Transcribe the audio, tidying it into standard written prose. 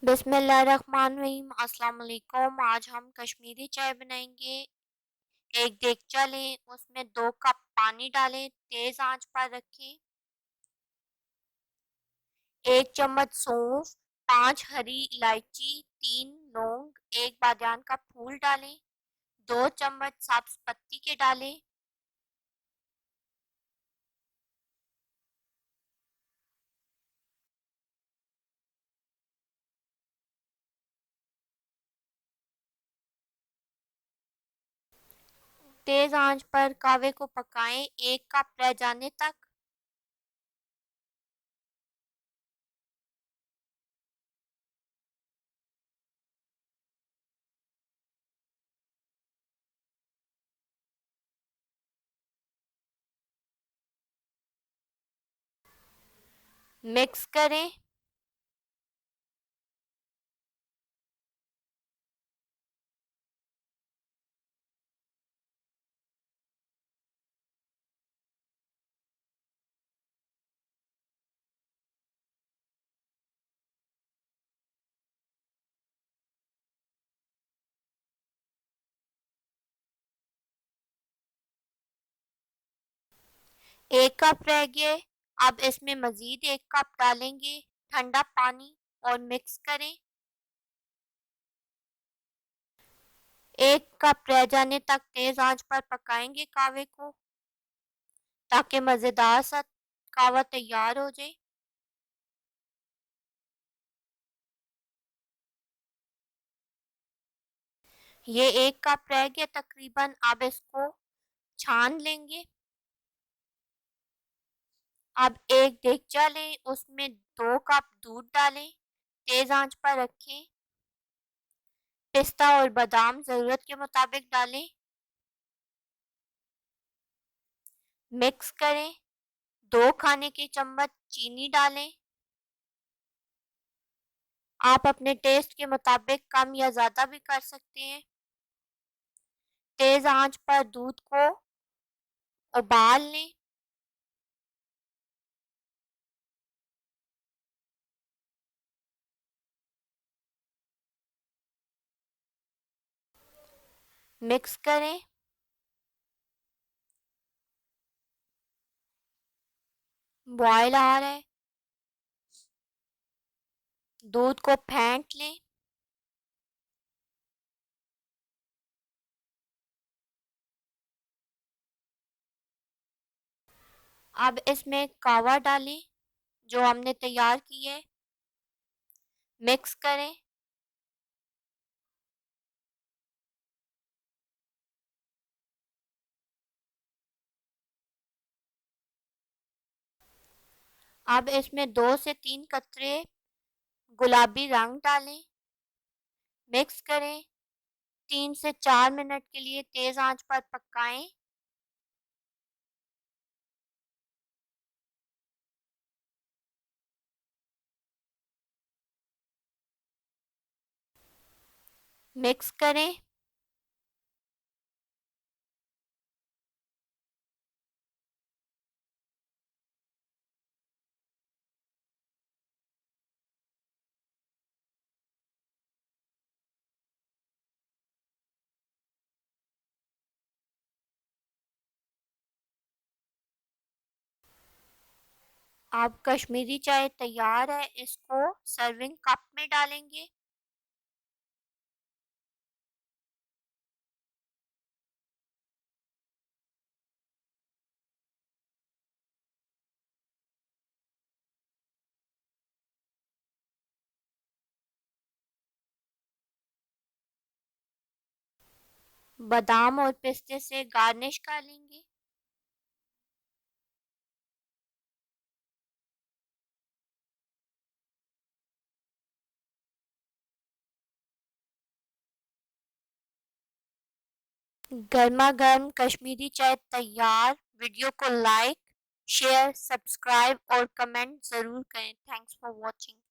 बिस्मिल्लाहिर्रहमानिर्रहीम। अस्सलाम वालेकुम। आज हम कश्मीरी चाय बनाएंगे। एक देगचा लें, उसमें 2 कप पानी डालें, तेज आंच पर रखें। 1 चम्मच सौंफ, 5 हरी इलायची, 3 लौंग, 1 बादियान का फूल डालें। 2 चम्मच सब्ज पत्ती के डालें। तेज आंच पर कहवे को पकाएं 1 कप रह जाने तक। मिक्स करें। एक कप रह गए। अब इसमें मजीद 1 कप डालेंगे ठंडा पानी और मिक्स करें। 1 कप रह जाने तक तेज आंच पर पकाएंगे कहवे को, ताकि मज़ेदार सा कहवा तैयार हो जाए। ये 1 कप रह गया तकरीबन। अब इसको छान लेंगे। अब एक देगचा लें, उसमें 2 कप दूध डालें, तेज आंच पर रखें। पिस्ता और बादाम ज़रूरत के मुताबिक डालें। मिक्स करें। 2 खाने के चम्मच चीनी डालें। आप अपने टेस्ट के मुताबिक कम या ज़्यादा भी कर सकते हैं। तेज आंच पर दूध को उबाल लें। मिक्स करें। बॉयल आ रहा है, दूध को फेंट लें। अब इसमें कहवा डालें जो हमने तैयार की है। मिक्स करें। अब इसमें 2 से 3 कतरे गुलाबी रंग डालें। मिक्स करें। 3 से 4 मिनट के लिए तेज आंच पर पकाएं। मिक्स करें। अब कश्मीरी चाय तैयार है, इसको सर्विंग कप में डालेंगे। बादाम और पिस्ते से गार्निश कर लेंगे। गर्मा गर्म कश्मीरी चाय तैयार। वीडियो को लाइक, शेयर, सब्सक्राइब और कमेंट ज़रूर करें। Thanks for watching.